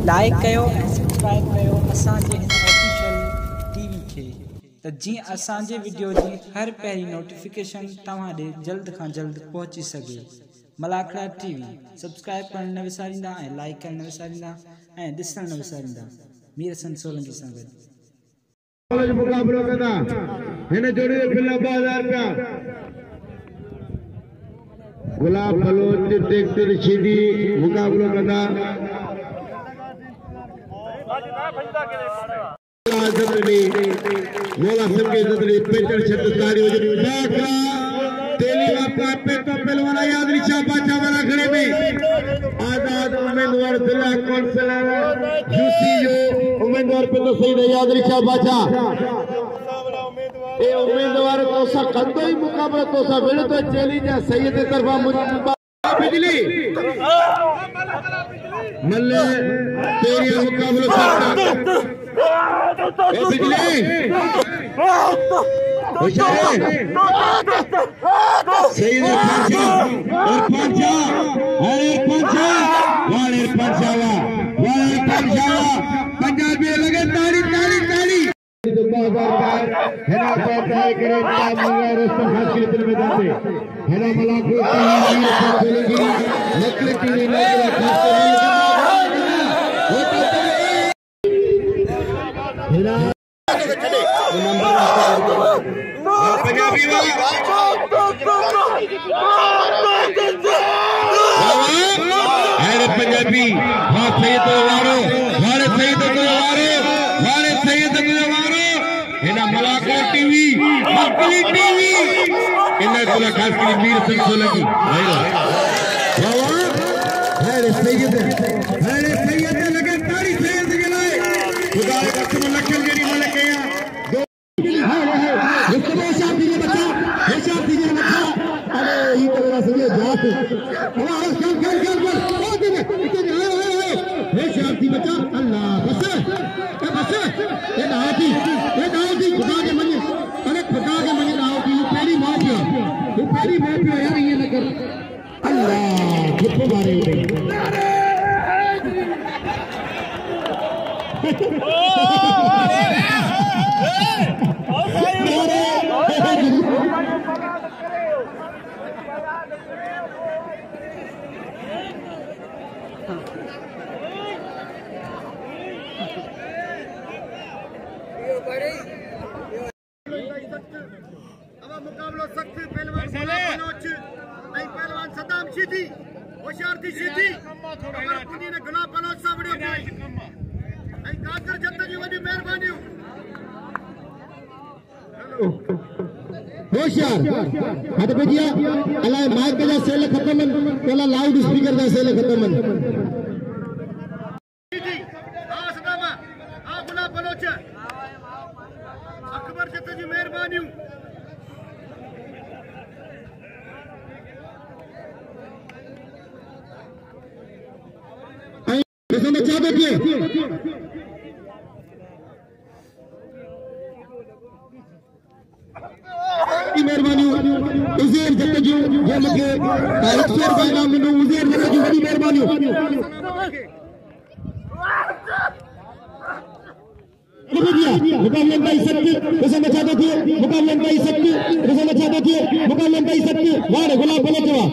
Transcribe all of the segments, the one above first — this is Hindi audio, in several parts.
लाइक कयो ऐं सब्सक्राइब कयो असांजे हिन ऑफिशियल टीवी खे त जीअं असांजे वीडियो जी हर पहिरीं नोटिफिकेशन तव्हां ॾे जल्द खां जल्द पहुची सघे। मलाखड़ा टीवी सब्सक्राइब करण न विसारींदा ऐं लाइक करण न विसारींदा ऐं ॾिसण न विसारींदा। मीर हसन सोलंकी सां गॾु मुक़ाबलो कंदा हिन जोड़ी जो बिल 2000 रुपया। गुलाब बलोच ट्रैक्टर सीधी मुक़ाबलो कंदा मोला सबके जतरी पेटर छत ताड़ी हो बाकरा तेली वापा पे तो पहलवान याद रिचा बाचा वाला खड़े में आजाद उम्मीदवार जिला काउंसिलर यूसी जो उम्मीदवार पे तो सही याद रिचा बाचा ए उम्मीदवार तो सा कंदो ही मुकाबला तो सा वेले तो चैलेंज है सही ते तरफा बिजली मल्ले तेरी मुकाबला करता ओ बिजली सही ने पंचा अरे पंचा वाले पंचा पंजाबी लगे ताड़ी ताड़ी ताड़ी तो 2000 पार हेना पाता है करे काम हुआ रोस्टर खास के दिल में जाते हेना मलाको चलेगी नकली टीवी लगे खास हेना नंबर पंजाबी अरे पंजाबी हां सही तो वारो वारे सही तो वारो वारे सही तो हेना मलाको टीवी नकली टीवी इन्हें खुला खास के मीर हसन सोलंकी बाबा अरे सैयद लगे ताड़ी सैयद के लाए खुदा के कसम लखन जेडी मलक है दो इसको शादी ने बच्चा ये शादी ने बच्चा अरे ही तेरा सही जात हमारा चल ओ दे ये शादी बच्चा अल्लाह बस ये दादी खुदा के मने अरे खुदा के मने आओ कि तेरी मां यार ये न कर अल्लाह कितने बारे मुकाबलो सख्त पहलवान पहलवान सदाम सीधी होशियार थी सीधी अमर पुनी ने गुलाब बलोच सावड़ियो ऐं कादर जत जी वडी मेहरबानी होशियार हट बजिया अल्लाह माइक जा सेल खत्म पहला लाउड स्पीकर जा सेल खत्म सीधी आ सदाम आ गुलाब बलोच अकबर जत जी मेहरबानी बचा देखिए मेहरबानी उज़ैर जतजू जे लगे 100 रुपए नाम मिनो उज़ैर जतजू बड़ी मेहरबानी मुकाबले भाई सकती उसे बचा देखिए मुकाबले भाई सकती उसे बचा देखिए मुकाबले भाई सकती वाह गुलाब बलोचवा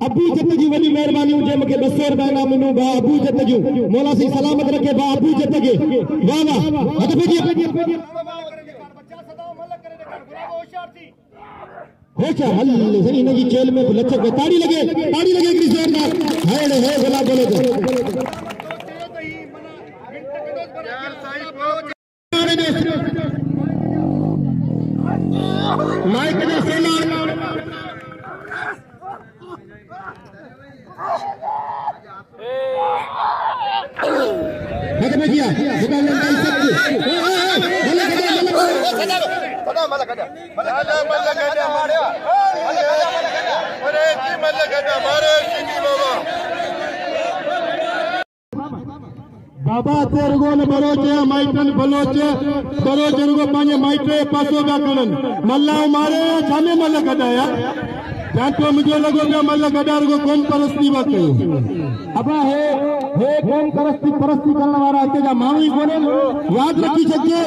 अबू जतजू वही मेहरबानी हुजे मके 200 रुपए ना मिनो बा अबू जतजू मौला सी सलामत रखे बा अबू जतगे वाह वाह हट भेजिए होशियार हल सही नगी जेल में लचक ताड़ी लगे एक जोरदार है गुलाब बोले तो माइक ने सेला हट बजिया मुकाबले भाई सकते बाबा तेरे को बलोचे माइटन बलोचे बलोचे को पाने माइटे पासो का कलन मल्ला मारे जाने मल्ला कटाया जातो मुझे लगो पियो मल गडार को कौम परस्ती वा कयो अब हे कौम परस्ती करण वारा हिते जा माण्हू ई कोने याद रखी छजे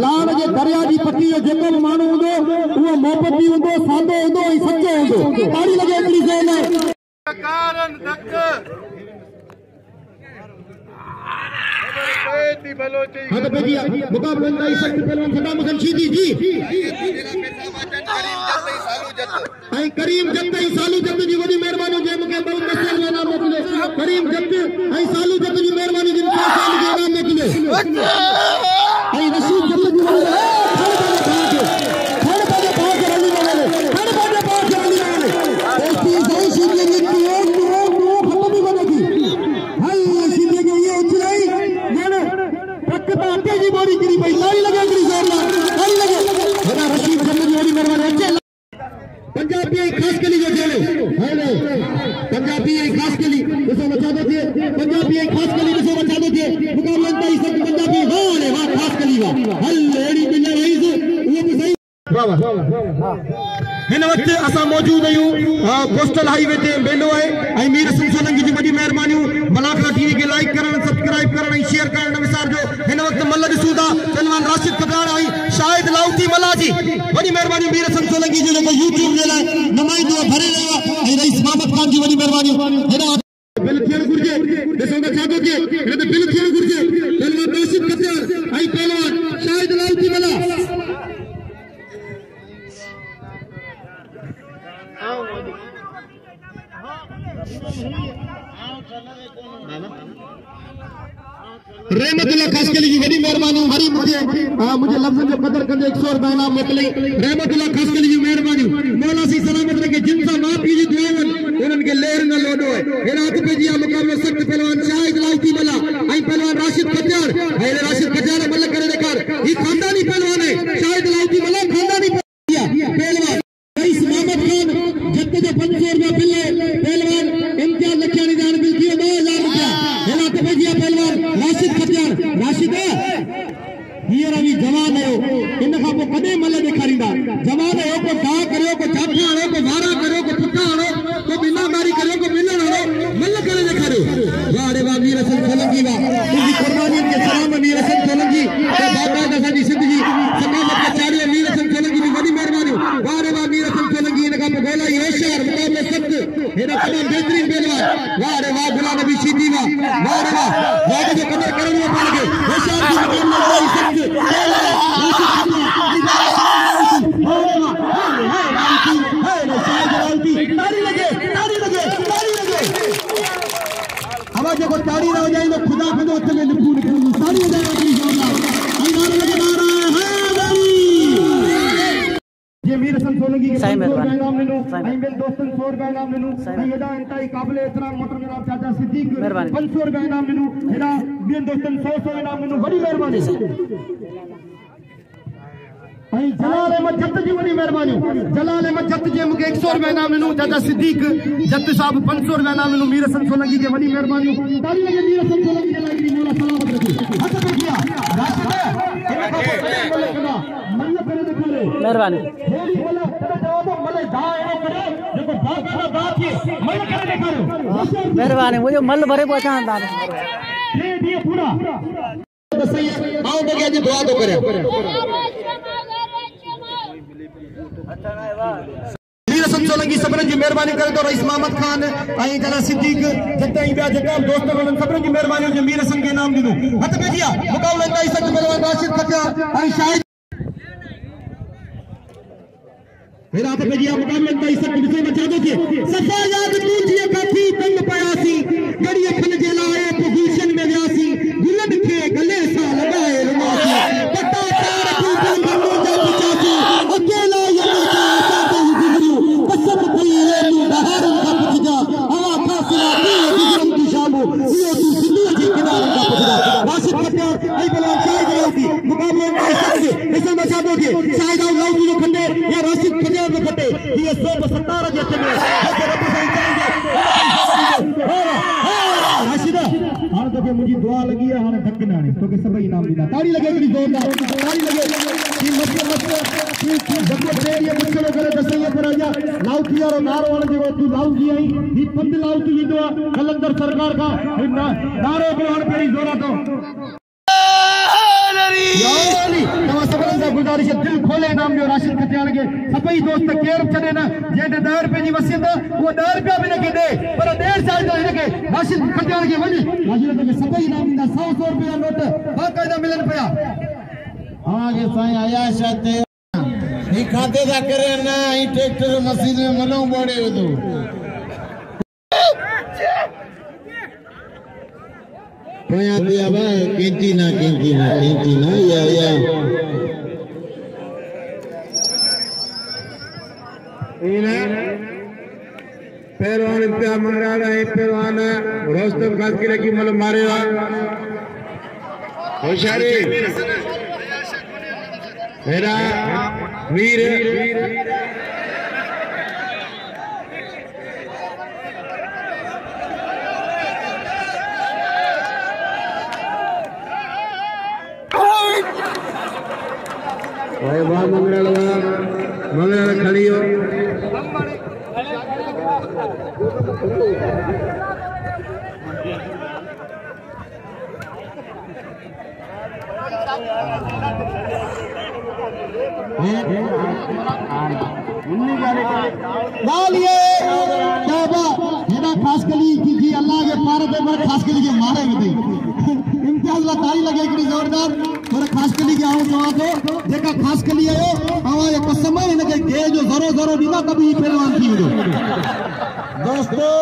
लाण जे दरिया जी पटी जो जेको माण्हू हूंदो उहो मोहबती हूंदो सादो हूंदो ऐं सच्चो हूंदो ताड़ी लगे हिकिड़ी ज़ोन कारण धक हाँ तो भैया मुकाबला नहीं सकते पहलवान सदाम हसन शीदी जी करीम जत सालू जत जी वॾी महिरबानी जे मूंखे बहुत मसइल जो नाम मोकिले करीम जत सालू जत जी महिरबानी जिन साल जो नाम मोकिले रशीद जत जी पंजाबी खास के लिए जो हेलो पंजाबी खास के लिए दोस्तों बचा दो पंजाबी खास के लिए दोस्तों बचा दो मुकाबला ताई सब पंजाबी वाह वाह खास के लिए हल एड़ी बिना रईस वो भी सही वाह वाह हिन वक्त असा मौजूद आहियूं कोस्टल हाईवे ते बेलो है मीर हसन सोलंकी जी वॾी महिरबानियूं मलाखा टीवी के लाइक करण सब्सक्राइब करण ऐं शेयर करण न विसारजो हिन वक्त मल ॾिसूं था पहलवान राशिद खटाण ऐं शाहिद लाउती मला जी वॾी महिरबानी मीर हसन सोलंकी जो जेको यूट्यूब जे लाइ नुमाइंदो भरे रहियो आहे ऐं रईस मोहम्मद खान जी वॾी महिरबानी हिन बिल थियण घुरिजे ॾिसो त छा थो थिए हिन ते बिल थियण घुरिजे पहलवान राशिद खटाण ऐं पहलवान शाहिद लाउती मला रहमतुल्लाह खास के लिए वही मेहरबानी वही मुझे लफ्ज़ जो कदर कंदे 100 रुपया इनाम मोकिले रहमतुल्लाह खास के लिए मेहरबानी मौला सी सलामत रखे जिन सा मां पी जी दुआवन उनन के लेर न लोडो है हेरा हथ पे जिया मुकाबलो सख्त पहलवान शाहिद लाउती मला आई पहलवान राशिद खटाण हे राशिद खटाण मल करे देखार ई खानदानी पहलवान है शाहिद लाउती मला खानदानी पहलवान रईस मोहम्मद खान जत्ते जो 500 रुपया बिल पहलवान इम्तियाज लखियानी जान बिल थियो 2000 रुपया हेरा हथ पे जिया पहलवान राशिद खटाण राशिद हींअर बि जवान आहियो इन खां पोइ कॾहिं मल ॾेखारींदा जवान आहियो को धा करियो को जाफा हणो को वारा करियो को पुठा हणो को बिनामारी करियो को मिलण हणो मल करे ॾेखारियो वाह रे वाह मीर हसन सोलंकी वाह तुंहिंजी क़ुर्बानीअ खे सलाम मीर हसन सोलंकी बाक़ायदा असांजी सिंध जी सकाफ़त खे चाढ़ियो मीर हसन सोलंकी जी वॾी महिरबानी वाह रे वाह मीर हसन सोलंकी इन खां पोइ गोलाई होशियार मुक़ाबलो सख़्त हेॾा तमामु बहितरीन पहलवान वाह रे वाह गुलाम नबी शीदी वाह रे वाह वाह जो कदर करणो आहे पाण खे होशियार जी मुक़ाबलो सख़्त आवाज को ताड़ी ना हो जाए तो खुदा खुदा चले निपुण ताड़ी हो जाएगा ये मीर हसन सोलंकी के इनाम ले लो आई मेरे दोस्तन 100 रुपया इनाम ले लो आई एदा इंतहाई काबिल एहतराम मोहतरम जनाब चाचा सिद्दीक 500 रुपया इनाम ले लो एदा मेरे दोस्तन 100 इनाम ले लो बड़ी मेहरबानी आई जलाल अहमद जत जी वॾी महिरबानी जलाल अहमद जत जे मूंखे 100 रुपया इनाम ॾिनो चाचा सिद्दीक जत साहब 500 रुपया इनाम ॾिनो मीर हसन सोलंकी जे वॾी महिरबानी ताली लगे मीर हसन सोलंकी जे लाइ मौला सलामत रखे हथ पे किया मन करे दिखारे मेहरबानी बोला तेरा जवाब मले दा एनो करे जेको दा करे दा थी मन करे दिखारो मेहरबानी मुझे मल भरे पहुंचा दा ये दिए पूरा तो सही है आओ बगे जी दुआ तो करे मीर हसन सोलंकी सभिनी जी महिरबानी करे तो रईस मोहम्मद खान ऐं जना सिद्दीक जत ऐं ॿिया जेका दोस्त हुननि सभिनी जी महिरबानी जो मीर हसन खे इनाम ॾिनो हथ पे जिया मुक़ाबलो इंतहाई सख़्त पहलवान राशिद खटाण ऐं शाहिद हेरा हथ पे जिया मुक़ाबलो इंतहाई सख़्त ॾिसो बचा दो थे सफ़ा याद तू जिया काफी तंग पयासी गड़ी खन जे लाए पोजीशन में वियासी गुलन खे गले सां लॻाए रुमासी पटा तार तू बंदो जा बचासी अकेला मुझी दुआ लगी है हाँ धक्के ना तो के सब इनाम देना ताड़ी लगे कि जोरदार ताड़ी लगे कि मस्त मस्त कि जब ये मुश्किल करे दसइए पर आ जा लाउथी वारो नारो वण जेको तू लाउथी आई ही पंध लाउथी वींदो कलंदर सरकार का नारो करण पहिरीं जोरा तो तव्हां सभिनी सां गुज़ारिश दिल खोले नाम जो राशिद खटियाल के सभई दोस्त केर छॾे न जंहिं 10 रुपए जी वसियत उहो 10 रुपया बि न ॾे पर 1.5 साल जो हिनखे राशिद खटियाल के वञे राशिद के सभई इनाम ॾींदा 100 रुपया नोट बाक़ाइदा मिलनि पिया आगे साईं आया शाते ही खाते दा करे न ही ट्रैक्टर मशीन में मनो बोड़े वेदो पया दिया बा कैंटीना या इने पहलवान इम्तियाज मंगराड़ा है पहलवान रोस्तम खासकी की मतलब मारे होशियारी मेरा वीर वाह मंगराड़ा खड़ी हो खास कली अल्लाह के पार पर खास कली के मारे में इम्तियाज ला ताली लगे हिकिड़ी ज़ोरदार पर खास कली के आऊं चवां थो जेका खास कली आयो आवां कसम है इनके गे जो ज़रो ॾींदा कभी पहलवान थी वेंदो दोस्तों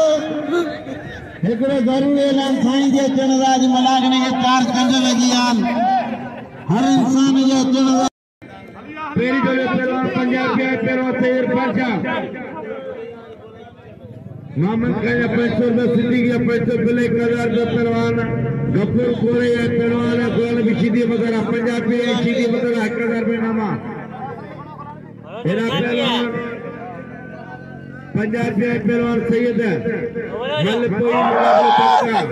हिकिड़ो ज़रूरी ऐलान साईं जे अचण दा अॼु मलाक ने 4 कंज लॻी आहिनि हर इंसान जे अचण दा पहिरीं दफ़े पहलवान पंजाब के पहलवान सैयद बादशाह मोहम्मद खान 500 रुपये सिद्दीकी 500 बिले 1000 रुपये पहलवान गफूर खोरे पहलवान गोल बिशीदी वगैरह पंजाबी शीदी वगैरह 1000 रुपये नामा मेरा पहलवान पंजाबी पहलवान सैयद मल कोई मुकाबला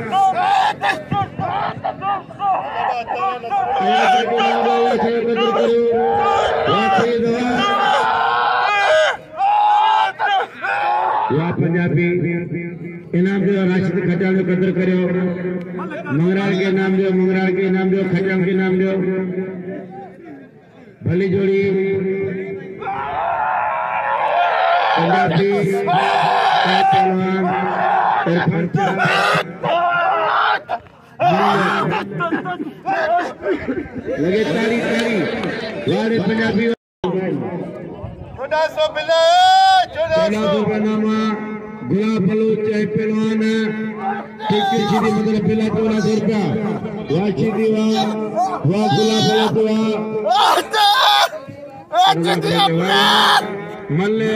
पंजाबी इनाम जो राशिद खटियाल जो कदर करो मंगराल के नाम जो मंगराल के नाम जो खटियाल के नाम जो भली जोड़ी पंजाबी पहलवान लगे तारी वारे पंजाबी 1400 बिले 1400 नामा गुलाब बलूच पहलवान टिकट सीधी मतलब बिला 1400 रुपया वाह सीधी वाह गुलाब बलूच मल्ले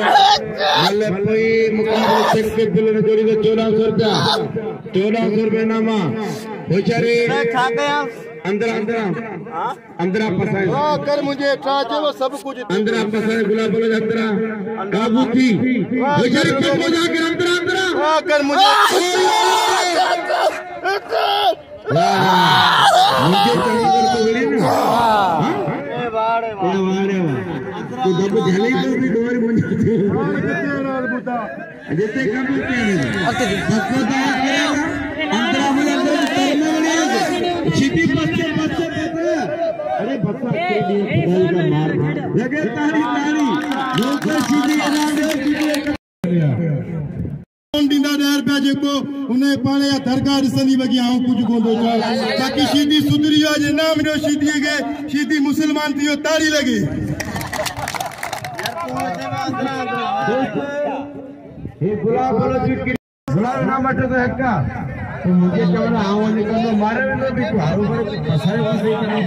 कोई मुकाबले के बिल ने जोड़ी तो 1400 रुपया नामा होशियारी अंदरा पसाए कर मुझे ट्राचे वो सब कुछ अंदरा पसाए गुलाब बोलो अंदरा काबू थी होशियारी पे हो जाके अंदरा कर मुझे मुझे चंद्र को मिली ना ए वाड़े तो जब झले तो भी डोर बन जाते जैसे काबू के सबको अंदरा मुझे करने वाले सीधी बच्चे अरे बच्चा के लिए खुदाई का मार लगे तारी लोग सीधी दींदा 10 रुपया जेको उन्हें पाणे या दरगाह ॾिसंदी वगी आऊं कुझु कोन थो ताकि सीधी सुधरी आहे जे नाम ॾियो सीधीअ खे सीधी मुसलमान थी वियो ताड़ी लॻे हे गुलाब वारो चिटकी गुलाब नाम वठो त हक्का तो मुझे चवण आऊं निकंदो मारे वेंदो बि तूं हारो करे फसायो फसी करे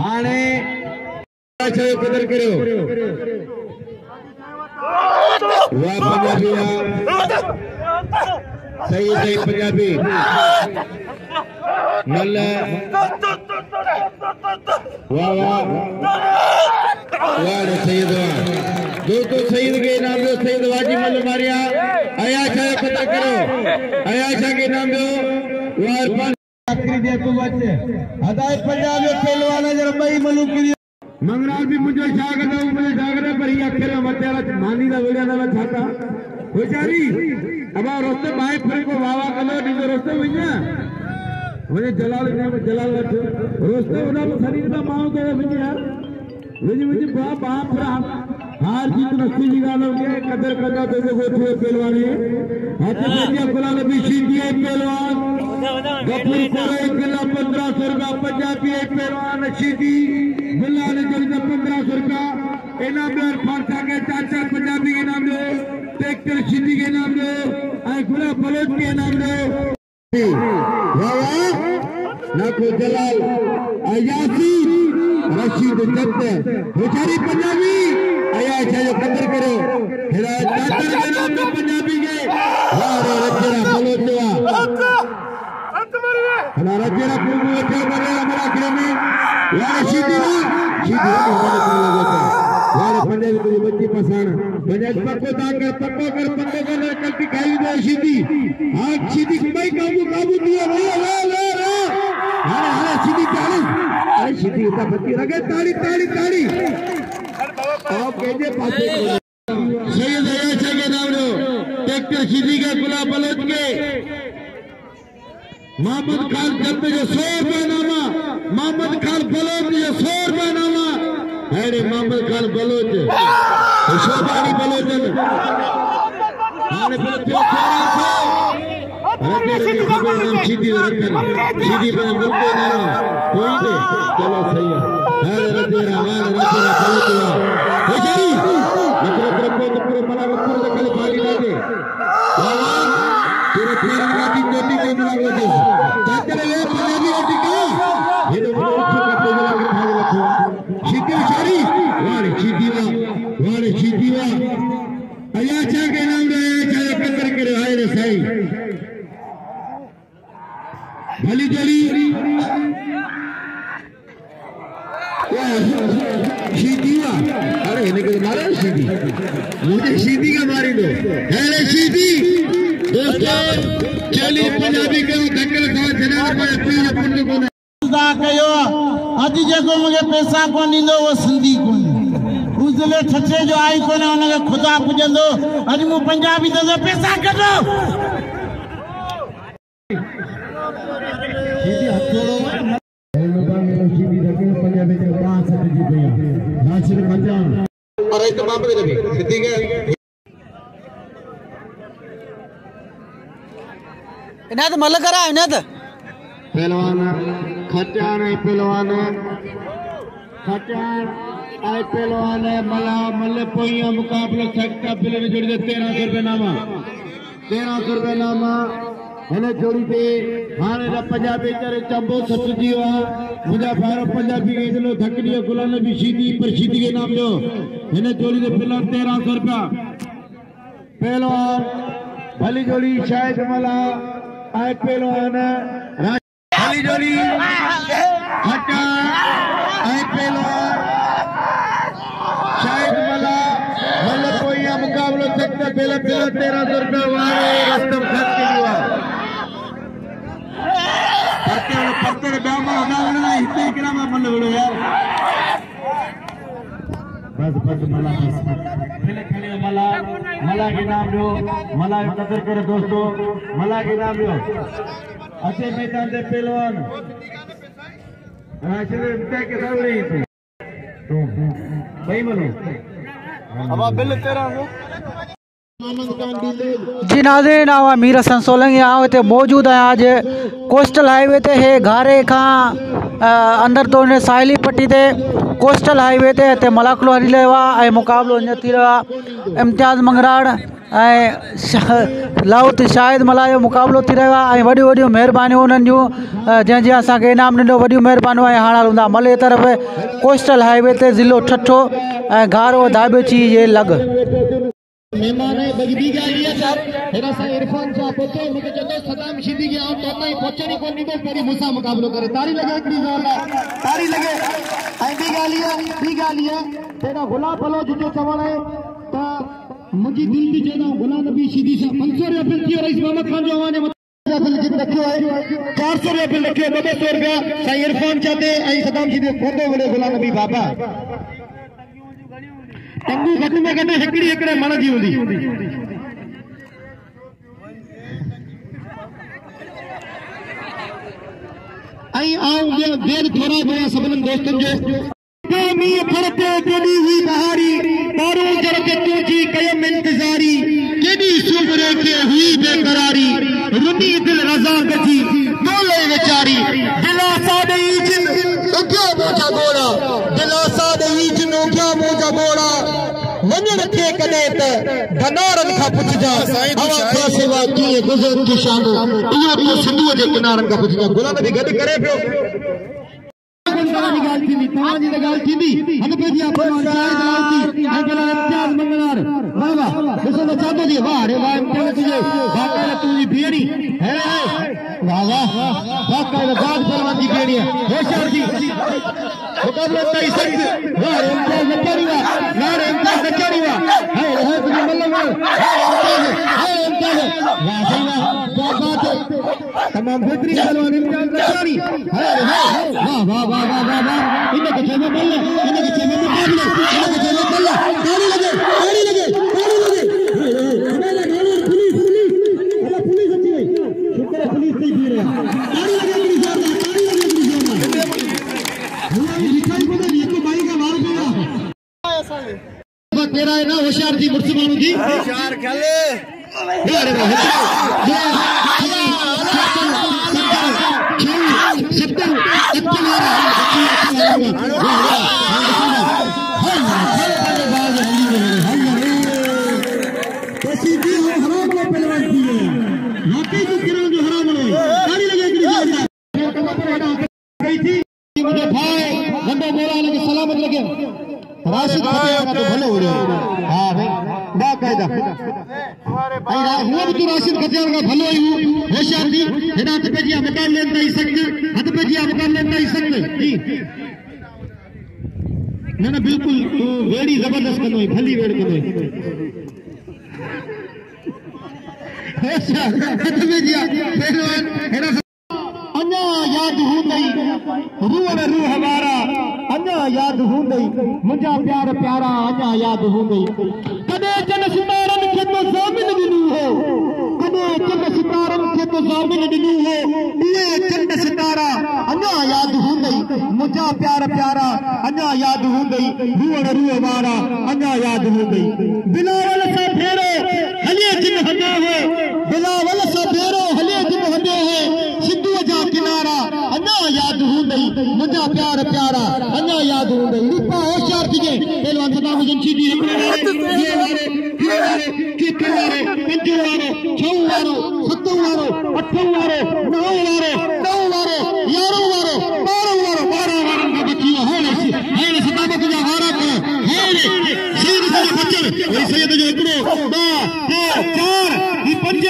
हाणे छो कदर करियो वाह पंजाबी सही पंजाबी मल्ल वाह सैयद दोस्तों सईद के नाम दो सईद वाजी मल मारिया अयाशा कदर करो अयाशा के नाम दो वार आखिरी दे को बच्चे हदायत पंजाब में पहलवान जरा भाई मलूक की मंगराल भी मुझे जागरे पर ही अखरे मते वाला मानी दा वेड़ा ना छाता होशारी अब रोस्ते भाई फिर को वावा कलो नी रोस्ते वइया मुझे जलाल रोस्ते उना शरीर का मां तो मुझे यार मुझे बाप हार जीत नस्ती निकालो के कदर करना तो गोठे पहलवानी हाथे भैया गुलाल भी सीधी है पहलवान गफूर कोरे किला 1500 रुपया पंजाबी है पहलवान सीधी बिल्ला ने जोड़ी 1500 रुपया इनाम दे फारसा के चाचा पंजाबी के नाम दो ट्रैक्टर सीधी के नाम दो आई गुला बलोच के नाम दो वाह नाको जलाल अयासी रशीद जब्त बेचारी पंजाबी आया जो कदर करो हिदायत चादर के नाम में पंजाबी के वारे रचरा बलोचवा हमारा रचरा पूर्व उठे बने हमारा क्रेमी वारे सीधी वारे पंजाबी को बच्ची पसंद पंजाबी पक्को कर कल्पी खाई दो सीधी आग सीधी भाई काबू दिया अरे सीधी चाली अरे सीधी इतना बच्ची रखे ताड़ी आप कहते पासे सैयद अयाशा के नाम लो ट्रैक्टर सीधी के गुलाब बलोच के मोहम्मद खान जब जो 100 रुपया नामा मोहम्मद खान बलोच जो 100 रुपया नामा अरे मोहम्मद खान बलोच शोभानी बलोचन आने सीधी सीधी पर मुल्को नाम कोई दे चलो सही है रजेरा बलोचवा बेचारी मतलब पूरे मला पूरे खाली पानी लागे पूरे फिर राती चोटी को मिला दे चाचरे ये पंजाबी रोटी का ये तो उठो करते जला के खा रखो सीधी बेचारी वारे सीधीवा अयाशा के नाम रे अयाशा कदर करे हाय रे सही भली जली सीधीवा अरे इन्हें के मारे सीधी मुझे सीधी का मारी दो अरे सीधी दोस्तों चली पंजाबी के धक्के खा जनाब में पीर पुण्य को दा कयो अज जेको मुझे पैसा को नींदो वो सिंधी को उजले ठठे जो आई को ना उनके खुदा पुजंदो अज मु पंजाबी दे पैसा कढो सीधी हथोड़ो सीधी रखे पंजाबी के पास जी भैया नासिर पंजाब और इस बाप दे भी ठीक है इनात मल करा इनात पहलवान खचान है पहलवान खचान आए पहलवान है मला मल्ले पोइया मुकाबला सकता पिले ने जोड़ी दे 1300 रुपए नामा 1300 रुपए नामा हने जोड़ी दे हाने दा पंजाबी करे चंबो सटजी वा मुजा फारो पंजाबी के चलो धकड़ियो गुलाल भी सीधी पर सीधी के नाम लो हने जोड़ी दे पिला 1300 रुपया पहलवान भली जोड़ी शायद मला आए पहलवान भली जोड़ी हटा आए पहलवान शायद मला मल्ल कोई मुकाबलो सकता पहले 1300 रुपया वारे रस्तम खर्च के लिए पत्थर डामा ना इतने ग्राम मल्ल बोलो यार बस मला पहले खड़े मला के नाम लो मला कदर करे दोस्तों मला के नाम लो अच्छे मैदान दे पहलवान राशिद इम्तियाज के साथ रही तो भाई मनो अब बिल 1300 जी नाज़रीन आवा मीर हसन सोलंकी इतने मौजूद है आज कोस्टल हाईवे ते है घारे का अंदर तो ने साहिली पट्टी ते कोस्टल हाईवे ते मलाखलो हली रहियो आहे मुक़ाबिलो हींअर थी रहियो आहे इम्तियाज़ मंगराड़ लाउत शाहिद मला जो मुक़ाबिलो थी रहियो आहे वॾियूं वॾियूं महिरबानियूं उन्हनि जूं जंहिंजे असांखे इनाम ॾिनो वॾियूं महिरबानियूं ऐं हाणे हलूं था मले तरफ़ कोस्टल हाईवे ते ज़िलो ठठो ऐं घारो दाबेची जे लॻ मेहमान है बगदी गालिया सर हेरा सा इरफान सा पोतो मुके जदो सदाम सीधी के आ तोता ही पहुंचनी को निबो पेरी मुसा मुकाबलो करे तारी लगे इतनी जोरदार तारी लगे आई बी गालिया तेरा गुलाब बलो जो चवण है ता मुजी दिल भी जेना गुलाम नबी सीधी सा 500 रुपया बिल थी रईस मोहम्मद खान जो आवाने बिल जित रखियो है 400 रुपया बिल रखियो 200 रुपया सा इरफान चाहते आई सदाम सीधी फोटो बोले गुलाम नबी बाबा टंगू घटि में घटि हिकिड़े मण जी हूंदी ऐं आऊं ॿियनि थोरा घणा सभिनी दोस्तनि जो मींहं थर ते केॾी हुई बहारी ॿारो जड़ ते तुंहिंजी कयम इंतज़ारी केॾी सूबरे खे हुई बेकरारी रुनी दिल रज़ा गजी डोले वीचारी दिलासा ॾेई जिन उघिया मुंहिंजा ॻोड़ा दिलासा ॾेई जिन उघिया मुंहिंजा ॻोड़ा वञण थे कॾहिं त बनारनि खां पुछजा हवा खां सिवा कीअं गुज़र थी शाम इहो तूं सिंधूअ जे किनारनि खां पुछजा गुलाम बि गॾु करे पियो तव्हांजी ॻाल्हि थींदी हथ पंहिंजी इम्तियाज़ मंगलार वाह वाह ॾिसो त छा थो थिए वाह रे वाह इम्तियाज़ तुंहिंजे बाक़ाइदा तुंहिंजी भेणी वाह वाह बाक़ाइदा दाद पहलवान जी भेणी आहे होशियार जी मुक़ाबलो ताईं सख़्त वाह रे इम्तियाज़ नचारी वाह ना रे इम्तियाज़ नचारी वाह हाय हाय तुंहिंजी मल्लम हाय इम्तियाज़ वाह सही वाह क्या बात है तमाम बेहतरीन पहलवान इम्तियाज़ नचारी हाय हाय वाह वाह वाह वाह वाह वाह इनके चेमे बल्ला इनके चेमे मुकाबले इनके चेमे बल्ला ताली लगे पुलिस अच्छी गई शुक्र है पुलिस नहीं पी रहे ताली लगे पुलिस दिखाई पड़ा ये तो भाई का मार गया तेरा है ना होशियार जी मुर्समानू जी होशियार खेले अरे वाह सलामत लगे राशिद फतेह तो भलो हो रहा हाँ भाई बाकायदा हुआ भी तो राशिद फतेह का भलो ही होशियार जी हेॾा हथ पेजिया मुकाबले में नहीं सकते हथ पेजिया मुकाबले में नहीं सकते जी न बिल्कुल वेड़ी जबरदस्त कंदो भली वेड़ कंदो होशियार हथ पेजिया पहलवान हेॾा अन्या याद हूंदई रूह रूह हमारा अन्या याद हूंदई मुंहिंजा प्यार प्यारा अन्या याद हूंदई कॾहिं चन सितारनि खे तो ज़ामिन ॾिनो हो कॾहिं चन सितारनि खे तो ज़ामिन ॾिनो हो इहे चंड सितारा अन्या याद हूंदई मुंहिंजा प्यार प्यारा अन्या याद हूंदई रूह रूह वारा अन्या याद हूंदई बिलावल सां फेरो हले जिन हंदा हो बिलावल सां फेरो हले जिन हंदा हो सिंधुअ जा किनारा अन्या याद हूंदई मुंहिंजा प्यार प्यारा अन्या याद हूंदई रूपा होशियार थी पहलवान सदाम हुसैन शीदी हिकिड़े वारे पंजो वारो छह वारो सत वारो अठ वारो नव वारो 11 वारो 12 वारनि खां बची वियो हाणे सदामत जा वारा हाणे सैयद जो बचर वरी सैयद जो हिकिड़ो 2 3 4 5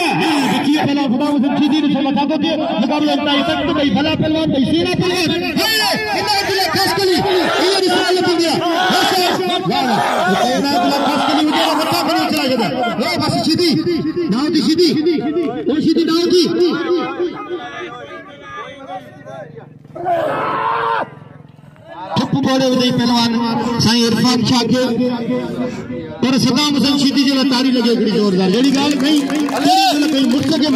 बची वियो पहलवान सदाम हुसैन शीदी ॾिसो छा थो थिए मुक़ाबलो इंतहाई सख़्त भई भला पहलवान भई सेना पहलवान खसकली इहो ॾिसण लॻंदी आहे वाह मथा खणी चला वेंदा हे बस सीधी दाऊदी सीधी ओ सीधी दाऊदी ठुप बोले विधई पहलवान साईं इरफान शाह के पर सदाम हुसैन शीदी जे लाइ तारी लगे हिकिड़ी ज़ोरदार जहिड़ी ॻाल्हि कई मुड़ुस खे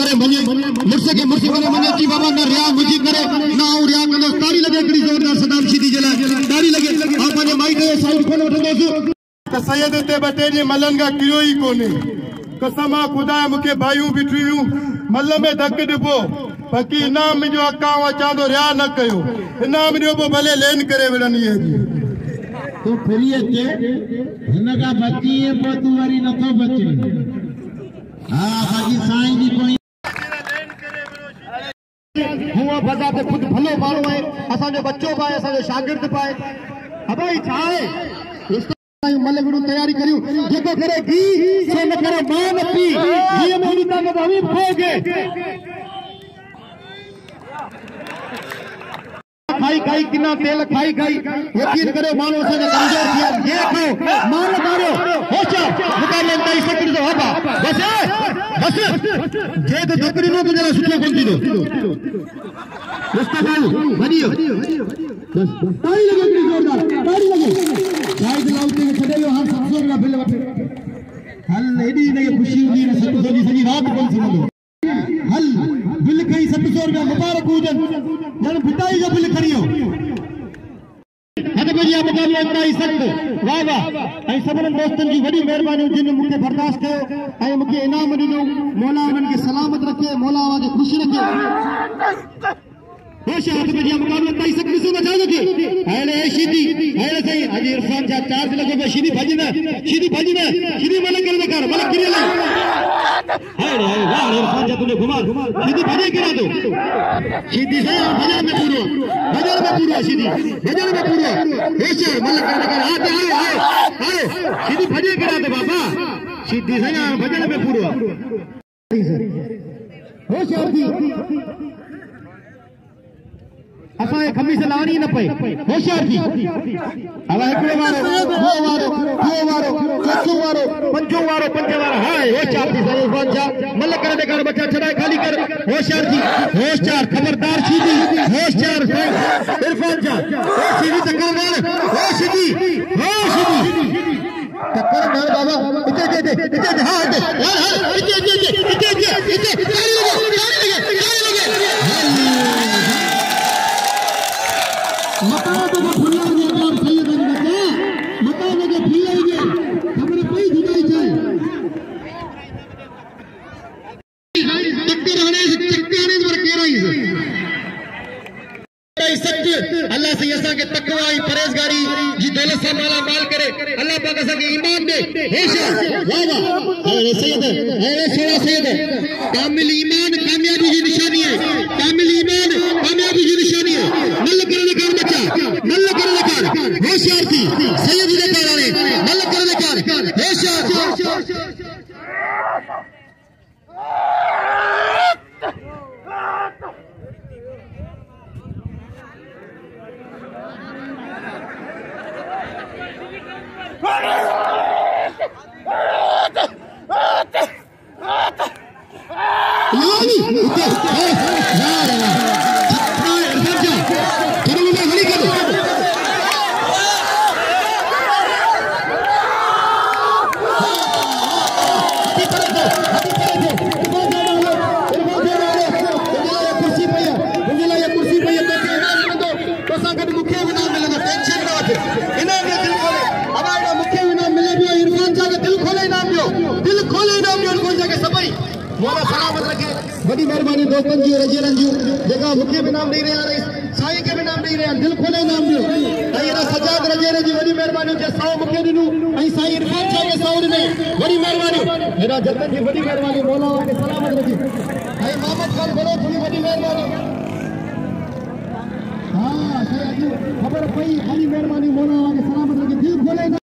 करे मञे मुड़ुस खे मुड़ुस करे मञे थी बाबा न रिया मुंहिंजी करे न आऊं रिया कंदुसि तारी लगे हिकिड़ी ज़ोरदार सदाम शीदी जे लाइ तारी लगे ऐं पंहिंजे माइट जो साइड कोन वठंदुसि सैयद ते बटेजी मलन का कियो ही कोने कसम खुदा मुखे भाइयों बिठियूं मल में धक डिबो बाकी इनाम जो अकाउंट चांदो रिया न कयो इनाम ॾिबो भले लेन करे विढ़नी है तू फ्री अचे हिन का बची पो तू वरी नथो बचे हां बाकी साईं जी कोई हुआ बजा ते खुद भलो माण्हू आहे असांजो बच्चो पाए असांजो शागिर्द पाए अबई छा आहे मलगुरु तैयारी करियो जेको करे घी सो न करे मान पी घी में उनी ताकत हबीब खोगे खाई किना तेल खाई यकीन करो मानो से कमजोर थिया ये खाओ मान मारो होचा मुकाबले में ताई सकड़ी तो हबा बस जे तो दकड़ी नो तो जरा सुठो कोन दीदो मुस्तफा बनियो बस ताई लगे जोरदार ताई लगे साइड लाउट के छड़े लो हाथ हल एडी ने खुशी हुई न 700 जी सजी रात कोन समझो हल बिल कई 700 रुपया मुबारक हुजन जन पिटाई जो बिल करियो हद बजिया मुकाबला कराई सख्त वाह वाह ऐं सभिनी दोस्तनि जी वॾी महिरबानी जिन मूंखे बर्दाश्त कयो ऐं मूंखे इनाम ॾिनो मौला उन्हनि खे सलामत रखे मौला खे ख़ुशि रखे होशियार हद बजिया मुकाबला कराई सख्त ॾिसो न जानो के हाणे शीदी हाणे सही अॼु इरफान जा चार्ज लॻो पियो शीदी भॼन शीदी मलक कर मलक किरी हाणे वाह इरफान जा तुंहिंजो घुमा शीदी भॼे किरा तो शीदी सही भॼन में पूरो शीदी भॼन में पूरो होशियार मलक कर आते आयो शीदी भॼे किरा तो बाबा शीदी सही भॼन में पूरो होशियार थी असा खमीस लावणी न पे होशियार थी अब हिकिड़ो वारो चौथो वारो पंजे वारो हाय होशियार थी सही बादशाह मल कर ॾेखार बच्चा छॾाए खाली कर होशियार थी होशियार खबरदार सीधी होशियार इरफान जा सीधी टक्कर मार हो सीधी टक्कर मार बाबा इते हां मकान को फुल्ला ने और सैयद ने बचा मकान के फुल्ला ने खबर पई जुदाई जाए टक्कर आने पर केराई सच अल्लाह से असा के तकवा ही परहेजगारी जी दौलत से माला माल करे अल्लाह पाक असा के ईमान दे होशियार वाह वाह सैयद सोना सैयद कामिल ईमान कामयाबी की निशानी है कामिल ईमान कामयाबी की निशानी है मल करने का बच्चा होशियार थी सैयद ने कहा मल करने का होशियार मौला सलामत रखे बड़ी मेहरबानी दोस्तन जी रजीरन जी जेका मुखे भी नाम दे रहे हैं साईं के भी नाम दे रहे हैं दिल खोले नाम दियो अयरा सजाद रजीरन जी बड़ी मेहरबानी जे साओ मुखे दिनु ऐं साईं इरफान साहब के साउंड में बड़ी मेहरबानी मेरा जतन जी बड़ी मेहरबानी मौला के सलामत रखे ऐं मोहम्मद खान बोलो थोड़ी बड़ी मेहरबानी हां सही खबर पई बड़ी मेहरबानी मौला के सलामत रखे दिल खोले